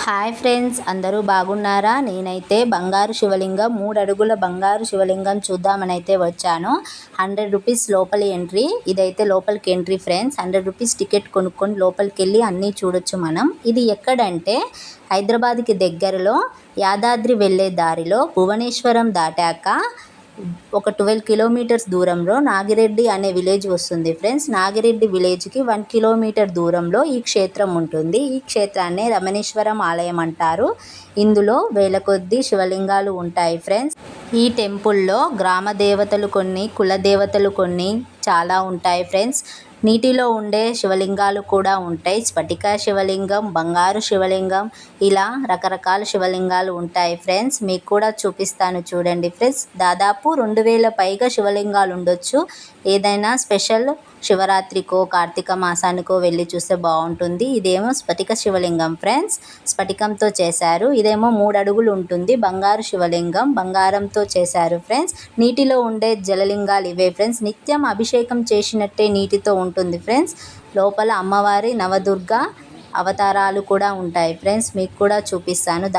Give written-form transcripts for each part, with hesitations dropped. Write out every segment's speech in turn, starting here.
Hi friends, అందరూ బాగున్నారా? నేనైతే బంగారు శివలింగం 3 అడుగుల బంగారు శివలింగం చూద్దామని అయితే వచ్చాను. 100 రూపీస్ లోపలి ఎంట్రీ. ఇదైతే లోపలికి ఎంట్రీ ఫ్రెండ్స్. 100 రూపీస్ టికెట్ కొనుక్కొని లోపలికి వెళ్ళి అన్నీ చూడొచ్చు మనం. ఇది ఎక్కడంటే హైదరాబాద్కి దగ్గరలో యాదాద్రి వెళ్ళే దారిలో భువనేశ్వరం దాటాక ఒక 12 కిలోమీటర్స్ దూరంలో నాగిరెడ్డి అనే విలేజ్ వస్తుంది ఫ్రెండ్స్. నాగిరెడ్డి విలేజ్కి 1 కిలోమీటర్ దూరంలో ఈ క్షేత్రం ఉంటుంది. ఈ క్షేత్రాన్ని రమణేశ్వరం ఆలయం అంటారు. ఇందులో వేల కొద్దీ శివలింగాలు ఉంటాయి ఫ్రెండ్స్. ఈ టెంపుల్లో గ్రామ దేవతలు కొన్ని, కుల దేవతలు కొన్ని చాలా ఉంటాయి ఫ్రెండ్స్. నీటిలో ఉండే శివలింగాలు కూడా ఉంటాయి. స్ఫటిక శివలింగం, బంగారు శివలింగం, ఇలా రకరకాల శివలింగాలు ఉంటాయి ఫ్రెండ్స్. మీకు కూడా చూపిస్తాను చూడండి ఫ్రెండ్స్. దాదాపు 2000 పైగా శివలింగాలు ఉండొచ్చు. ఏదైనా స్పెషల్ శివరాత్రికో కార్తీక మాసానికో వెళ్ళి చూస్తే బాగుంటుంది. ఇదేమో స్ఫటిక శివలింగం ఫ్రెండ్స్. స్ఫటికంతో చేశారు. ఇదేమో 3 అడుగులు ఉంటుంది. బంగారు శివలింగం, బంగారంతో చేశారు ఫ్రెండ్స్. నీటిలో ఉండే జలలింగాలు ఇవే ఫ్రెండ్స్. నిత్యం అభిషేకం చేసినట్టే నీటితో ఉంటుంది ఫ్రెండ్స్. లోపల అమ్మవారి నవదుర్గ అవతారాలు కూడా ఉంటాయి ఫ్రెండ్స్. మీకు కూడా చూపిస్తాను.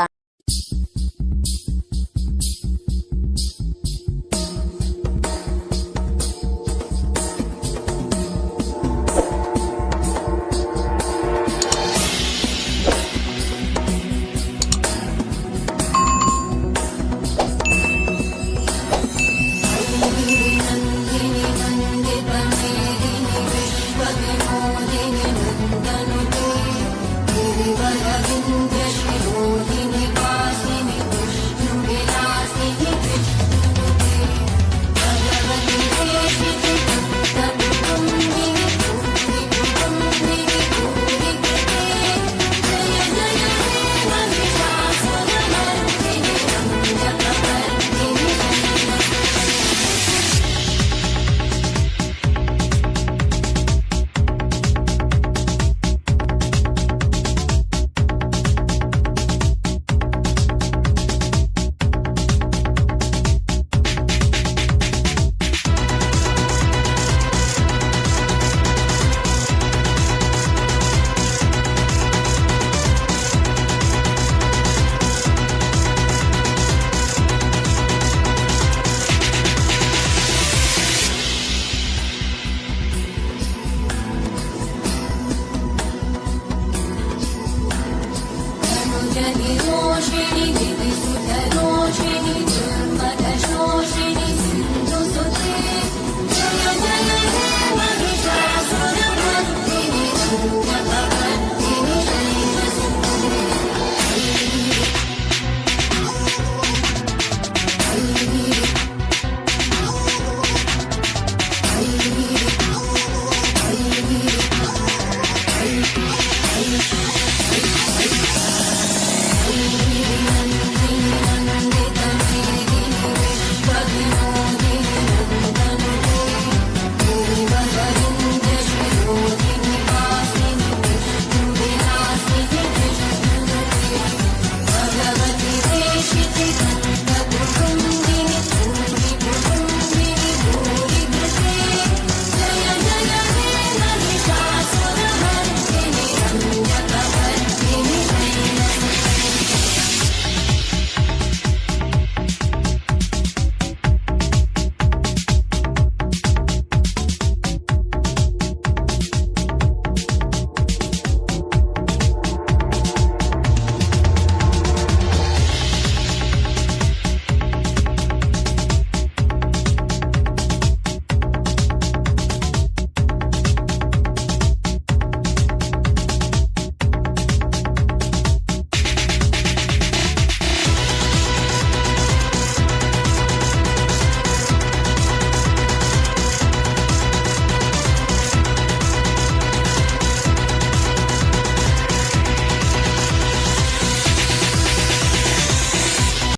Roshini, Devi Sudha Roshini.